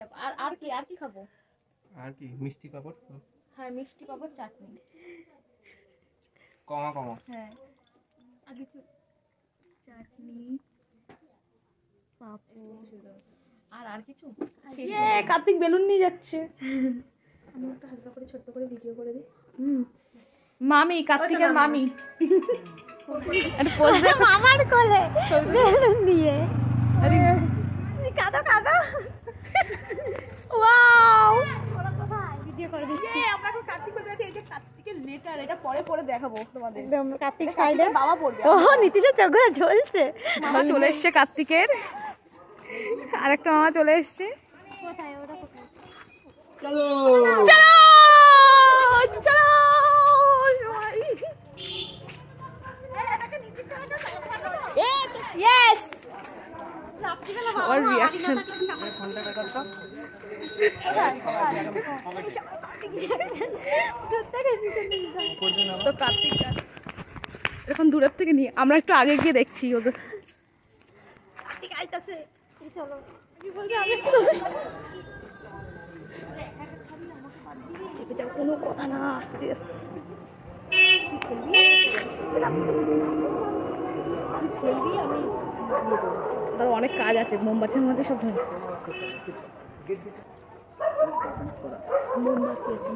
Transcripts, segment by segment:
আর কি খাবো? আর কি মিষ্টি পাপড়? হ্যাঁ মিষ্টি পাপড় চাটনি কমা কমা। হ্যাঁ আর কিছু চাটনি পাপড় আর কিছু। কার্তিক বেলুন নিয়ে যাচ্ছে। আমি একটু হালকা করে ছোট্ট করে ভিডিও করে দিই। মামি, কার্তিকের মামি মামার কোলে বেলুন দিয়ে কাঁদো কাঁদো। ওয়াও ভিডিও করে দিচ্ছি। আমরা এখন কার্তিক কোথায় আছে? এই যে কার্তিকের লেটার, এটা পরে পরে দেখাবো তোমাদের। একদম কার্তিক সাইডে বাবা পড়বে। ও নীতিশের চোখ ঘোরা ঝলছে। মামা চলে এসছে কার্তিকের, আরেকটা মামা চলে এসছে। কোথায় ওটা কোথায়? চলো চলো চলো সবাই। ইয়েস ওর রিঅ্যাকশন। তো কার্তিক এখন দূরের থেকে নিয়ে আমরা একটু আগে গিয়ে দেখছি ওদের। কার্তিক আইতাছে, চলো কি বলছে? আমি কোনো কথা না, আস্তে আস্তে আর অনেক কাজ আছে। মোমবাতির মধ্যে সব ধরে মোমবাতি আছে,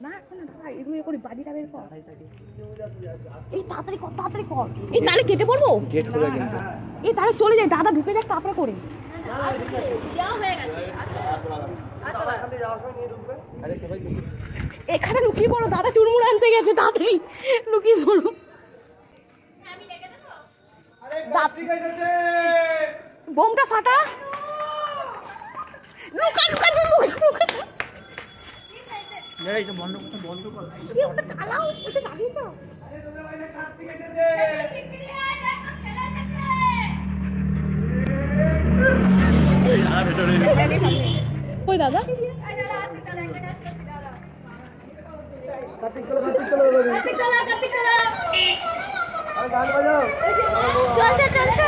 না এখন এগুলো করি বাজিটা বের কর। এই তাড়াতাড়ি কর, তাড়াতাড়ি কর। এই তাহলে কেটে পড়বো। এই তাহলে চলে যায়, দাদা ঢুকে যাক তারপরে করি। এখানে লুকিয়ে পড়ো, দাদা চুরমুর আনতে গেছে, তাড়াতাড়ি লুকিয়ে পড়ো। বোমটা ফাটা। লুকা লুকা লুকা। এটা বন্ধ কর। ওটা চালাও, ওটা লাগিয়ে যাও। কই দাদা? কার্তিক চলো আরে গান বাজাও। চলছে চলছে।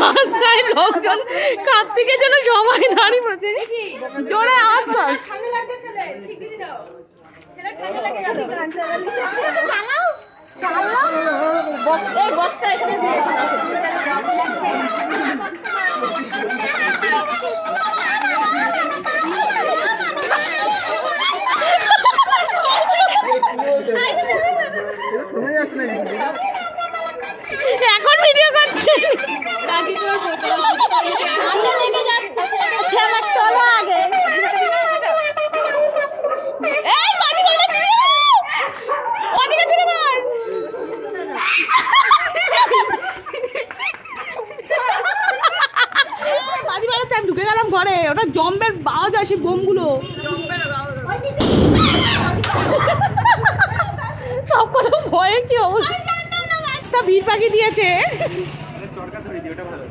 রাস্তায় লোকজন কার্তিকের জন্য সবাই দাঁড়িয়ে পড়েছে। জোরে আওয়াজ কর। ঠান্ডা লাগছে ছেলে, শিগগিরই দাও। ছেলে ঠান্ডা লাগে যাবে। চালাও চালাও। বক্স এই বক্সটা এখানে দিয়ে এখন ভিডিও করছি। চলো আগে। বাজি বাড়াতে আমি ঢুকে গেলাম ঘরে। ওটা জম্বের আওয়াজ আসে, বোমগুলো সব কটা ভয়ে কি অবস্থা। ভিড় পাখি দিয়েছে।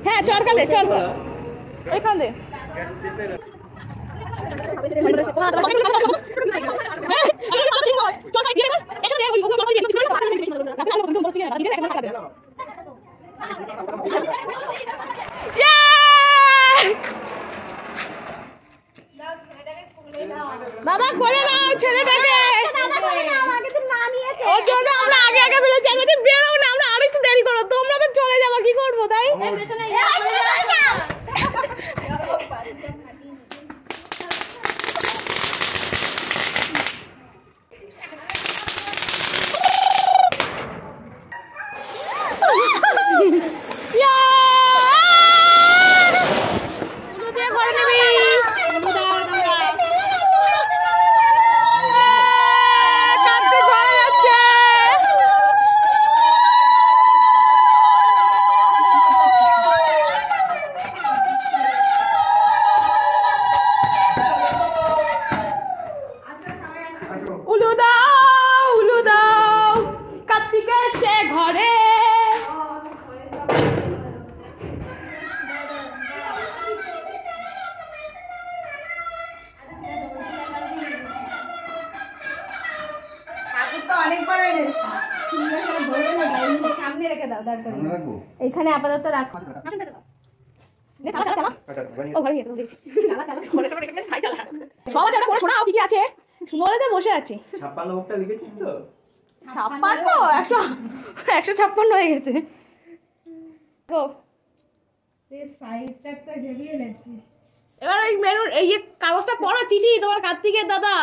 হ্যাঁ চরকা দে, চরকা এখান দে। বাবা করে নাও ছেলেটাকে। ওর জন্য আমরা আগে আগে বলেছি আমাদের বেরো না, আমরা আরেকটু দেরি করো, তোমরা তো চলে যাবা, কি করবো তাই? উলু দাও কার্তিক এসে ঘরে। দাও দাঁড় করে আমরা রাখবো এইখানে আপাতত রাখো কি কি আছে বলে তো বসে আছি 56 ভোগটা লিখেছিস তো 156 হয়ে গেছে সাইজটা তো জড়িয়ে লাগছিস এবার ওই মেনুর এই কাগজটা পড়ো চিঠি তোমার কার্তিকের দাদা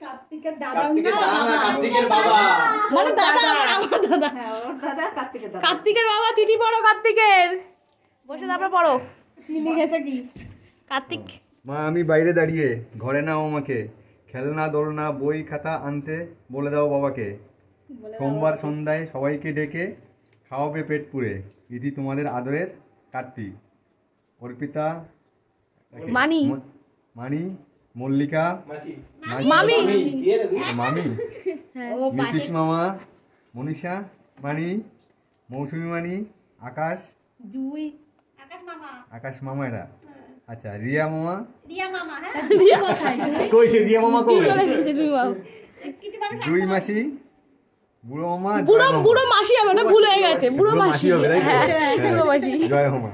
কার্তিকের দাদা কার্তিকের বাবা মানে দাদা আমার দাদা হ্যাঁ ওর দাদা কার্তিকের দাদা কার্তিকের বাবা চিঠি পড়ো কার্তিকের বসে তারপর পড়ো কি লিখেছে কি কার্তিক মা আমি বাইরে দাঁড়িয়ে ঘরে নাও আমাকে খেলনা দোলনা বই খাতা আনতে বলে দাও বাবাকে সোমবার সন্ধ্যায় সবাইকে ডেকে খাওয়াবে পেট পুড়ে ইতি তোমাদের আদরের কার্তিক অর্পিতা মানি মানি মল্লিকা মামি মামি নীতিশ মামা মনীষা মানি মৌসুমী মানি আকাশ জুই আকাশ মামা এরা আচ্ছা রিয়া মামা রিয়া মামা হ্যাঁ রিয়া কোথায় কই সে রিয়া মামা কই চলে এসেছে দুই মামা কিছু মানুষ দুই মাসি বুড়ো মামা বুড়ো জয় মামা। বুড়ো মাসি হবে না ভুল হয়ে গেছে বুড়ো বুড়ো মাসি মাসি হবে, তাই তো? হ্যাঁ হ্যাঁ। বুড়ো মাসি জয় হোমা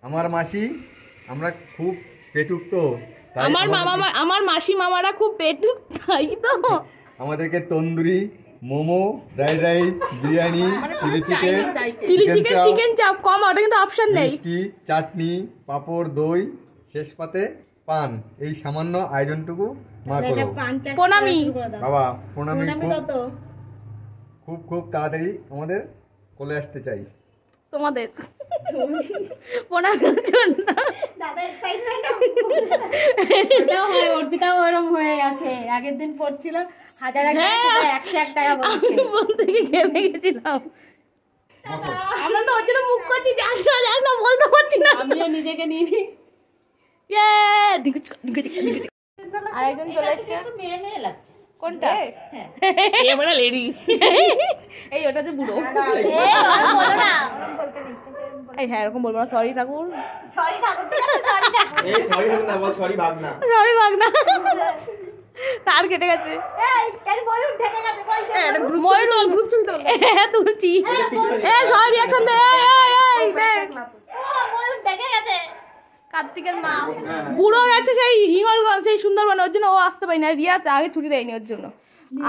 আমার মাসি আমরা খুব পেটুক তো তাই আমার মাসি মামারা খুব পেটুক তাই তো আমাদেরকে tandoori momo fried rice biryani chilli chicken chilli chicken chicken chaap কম ওটা কিন্তু অপশন নেই মিষ্টি চাটনি পাঁপড় দই শেষ পাতে পান এই সামান্য আয়োজনটুকু মা করো প্রণামী বাবা প্রণামী প্রণামী কত খুব খুব তাড়াতাড়ি আমাদের কোলে আসতে চাই তোমাদের প্রণামীর জন্য দাদা এক্সাইটমেন্ট ওটাও হয় অর্পিতাও ওরম হয়ে গেছে আগের দিন পড়ছিল 1000 101 টাকা বলছে আমি মন থেকে ঘেমে গেছিলাম আমরা তো ওর জন্য মুখ করছি যাস না বলতে পারছি না আমিও নিজেকে নিবি ইয়ে আরেকজন চলে এসছে একটু মেয়ে মেয়ে লাগছে কোনটা এবারে লেডিস এই ওটা যে বুড়ো বলো না এই হ্যাঁ এরকম বলবো না সরি ঠাকুর সরি ঠাকুর ঠিক আছে সরি ঠাকুর এই সরি না বল সরি ভাবনা সরি বাগনা তার কেটে গেছে এই এর বলুন ঠেকে গেছে পয়সা ময়ূর গ্রুপ ছবি তো তুলছি এ সবাই রিয়াকশন দে এই দেখ বলুন ঠেকে গেছে কার্তিকের মা বুড়ো গেছে সেই হিঙ্গলগঞ্জ সেই সুন্দরবনে ওর জন্য ও আসতে পারি না রিয়া আগে ছুটি দেয়নি ওর জন্য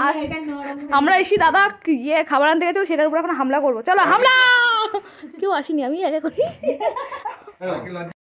আর এটা নরম আমরা এসি দাদা ইয়ে খাবার আনতে গেছিল সেটার উপর এখন হামলা করবো চলো হামলা কেউ আসেনি আমি আগে করি